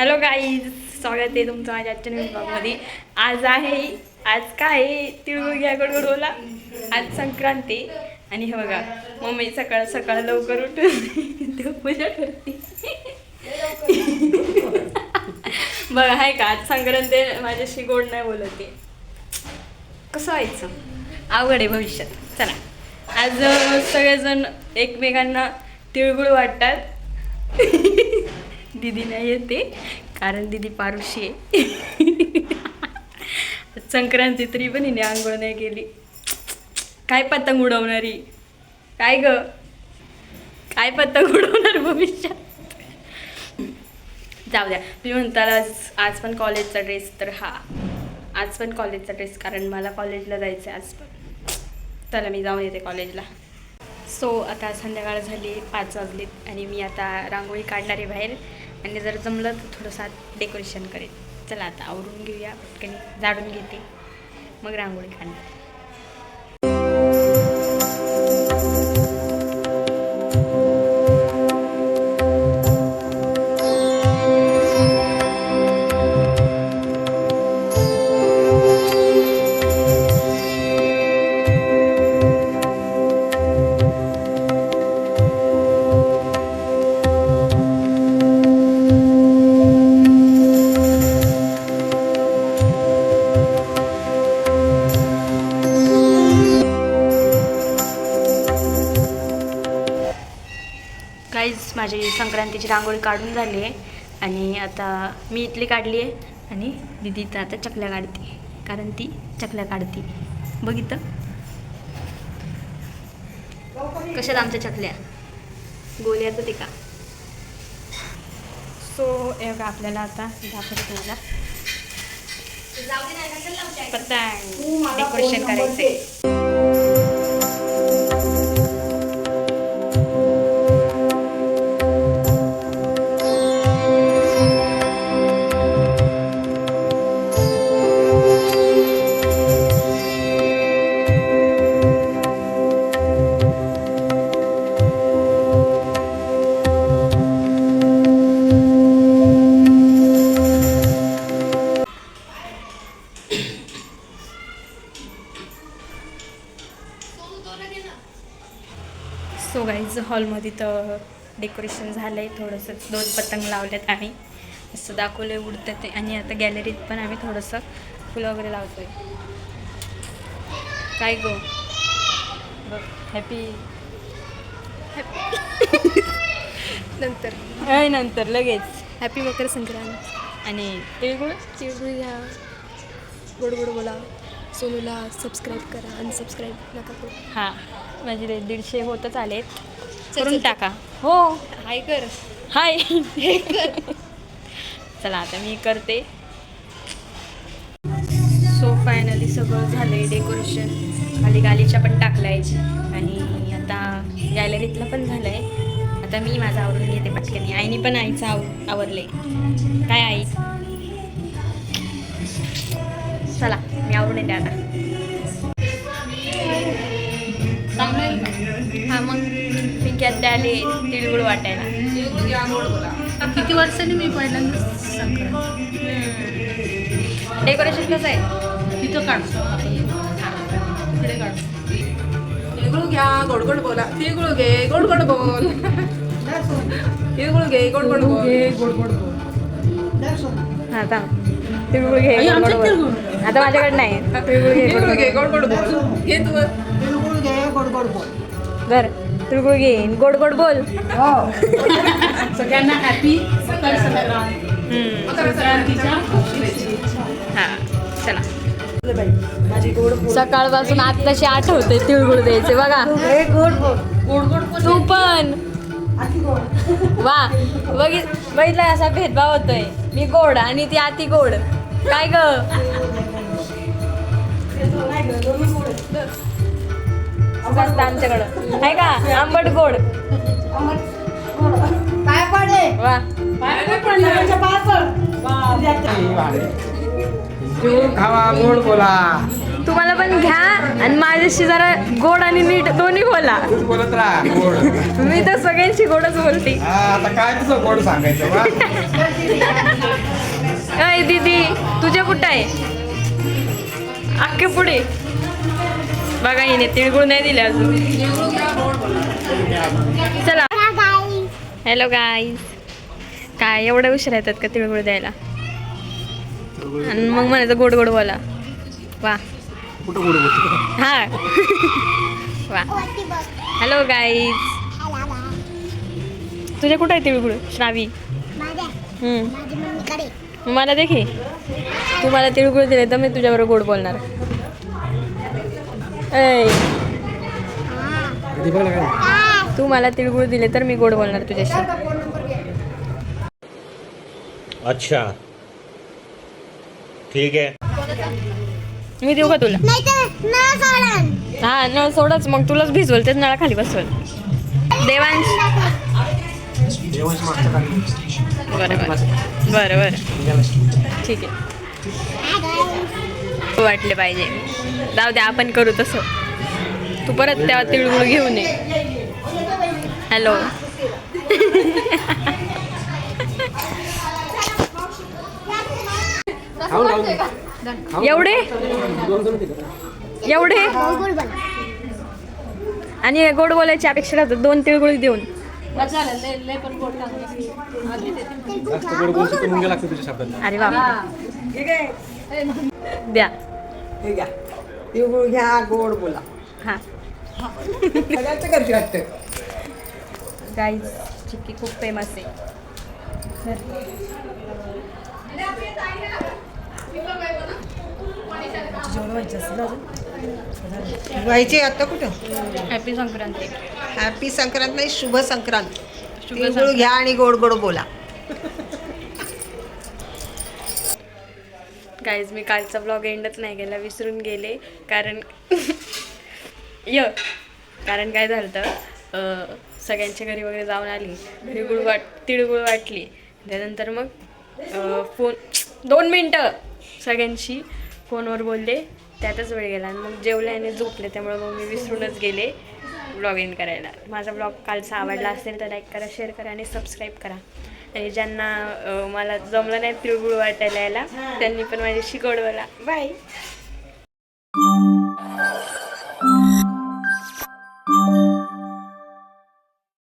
Hello guys, स्वागत आहे तुमचं माझ्या आजच्या नवीन ब्लॉगमध्ये. आज काय आहे, तिळगुळ घ्या गोड बोला. आज संक्रांती आणि हे बघा मम्मी सकाळ सकाळ लवकर उठून देवपूजा करते. बघा आहे का, आज संक्रांती माझ्याशी गोड नाही बोलते. कसं व्हायचं, अवघड आहे भविष्यात. चला, आज सगळेजण एकमेकांना तिळगुळ वाटतात. दीदी नाही येते कारण दीदी पारुशी आहे. संक्रांती तरी पण हिने आंघोळ नाही केली. काय पतंग उडवणारी, काय ग, काय पतंग उडवणार भविष्यात. जाऊ द्या, तुम्ही म्हणताल आज पण कॉलेजचा ड्रेस. तर हा आज पण कॉलेजचा ड्रेस, कारण मला कॉलेजला जायचं आहे आज पण. चला मी जाऊन येते कॉलेजला. सो आता संध्याकाळ झाली, 5 वाजलेत आणि मी आता रांगोळी काढणार आहे बाहेर. आणि जर जमलं तर थोडंसं डेकोरेशन करेन. चला आता आवरून घेऊया, पटकन झाडून घेते, मग रांगोळी काढणार. गाईज, माझी संक्रांतीची रांगोळी काढून झाली आहे आणि आता मी इथली काढली आहे आणि दीदी तर आता चकल्या काढते, कारण ती चकल्या काढते. बघितलं कशात आमच्या चकल्या गोल्याचं ते का. सो एवढं आपल्याला आता दाखवत मला पतंग डेकोरेशन करायचं. सो गाईज, हॉलमध्ये तर डेकोरेशन झालं आहे. थोडंसं 2 पतंग लावलेत आम्ही, असं दाखवलं आहे उडतं ते. आणि आता गॅलरीत पण आम्ही थोडंसं फुलं वगैरे लावतो आहे. काय गो बघ, हॅपी नंतर लगेच हॅपी मकर संक्रांत. आणि तिळगुळ घ्या, गोड गोड बोला. सोनूला सबस्क्राईब करा, अनसबस्क्राईब नका करू. हां, माझे 150 होतच आलेत, करून टाका. हो, हाय कर, हाय. हे कर. चला आता मी करते. सो फायनली सगळं झालं आहे डेकोरेशन. खाली गालीच्या पण टाकलं आहे आणि आता गॅलरीतलं पण झालं आहे. आता मी माझं आवरून घेते पटकनी. आईने पण आईचं आवरले. काय आई, चला मी आवरून येते आता. हां, मग पिंक्यात आले तिळगुळ वाटायला. किती वर्षांनी मी पहिल्यांदा संक्रांत. डेकोरेशन कसं आहे तिथं काढतो, तिकडे काढतो. तिळगुळ घ्या, गोड गोड बोला. तिळगुळ घे, गोड गोड बोल. तिळगुळ घे, गोड गोड बोल. गोड गोड बोल. हां, आता तिळगुळ घे गोड गोड बोल. आता माझ्याकडे नाही. तिळगुळ घे गोड गोड बोल. घे तू. तिळगुळ घे, गोड गोड बोल. बरं, तिळगुळ घे गोड गोड बोल. सगळ्यांना हॅपी मकर संक्रांत. मकर संक्रांतीच्या हां, चला. माझी गोड बोल. सकाळपासून आत्ताशी आठवते तिळगुळ द्यायचे. बघा, गोड गोड गोड गोड. तू पण वा, बघितलं असा भेदभाव होतोय. मी गोड आणि ती अति गोड. काय ग, असं आमच्याकडं आहे का, आंबट गोड. काय पडले वा, खावा, गोड बोला. तुम्हाला पण घ्या आणि माझ्याशी जरा गोड आणि नीट दोन्ही बोला. तूच बोलत राहा गोड. मी तर सगळ्यांशी गोडच बोलते. आता काय तुझं गोड सांगायचं बा. पुढे बघा हिने तिळगुळ नाही दिले अजून. तिळगुळ घ्या गोड बोला. चला हॅलो गाईज. काय एवढं उशीर येतात का तिळगुळ द्यायला? आणि मग म्हणायचं गोड गोड बोला. वा हा वा. Hello guys. तुझ्या कुठं आहे तिळगुळ श्रावी? मला देखी तू मला तिळगुळ दिले तर मी तुझ्याबरोबर गोड बोलणार. ऐ तू मला तिळगुळ दिले तर मी गोड बोलणार तुझ्याशी. अच्छा ठीक है. मी देऊ का तुला? हा नळ सोडच मग तुलाच भिजवल तेच नळाखाली बसवल. देवांश बरं बरं बरं बरं ठीक आहे. वाटले पाहिजे जाऊ द्या आपण करू तसं. तू परत तेव्हा तिळगुळ घेऊन ये. हॅलो एवढे एवढे आणि गोड बोलायची अपेक्षा राहतात 2 तिळगुळ देऊन. अरे बाबा द्या. हे घ्या तिळगुळ घ्या गोड बोला. हा सगळ्याचं करते वाटतं. गाईज चिक्की खूप फेमस आहे. व्हायचे आता कुठं? हॅपी संक्रांती. हॅपी संक्रांत नाही शुभ संक्रांत. शुभ तिळगुळ संक्रांत. घ्या आणि गोड गोड बोला. गाईज मी कालचा ब्लॉग एंडच नाही केला विसरून गेले कारण कारण काय झालं तर सगळ्यांच्या घरी वगैरे जाऊन आली. तिळगुळ वाटली. त्यानंतर मग फोन 2 मिनटं सगळ्यांशी फोनवर बोलले त्यातच वेळ गेला आणि मग जेवले आणि झोपले. त्यामुळे मग मी विसरूनच गेले ब्लॉग एंड करायला. माझा ब्लॉग कालचा आवडला असेल तर लाईक करा, शेअर करा आणि सबस्क्राईब करा. आणि ज्यांना मला जमलं नाही तिळगुळ वाटायला यायला त्यांनी पण माझ्याशी गोड बोला. बाय.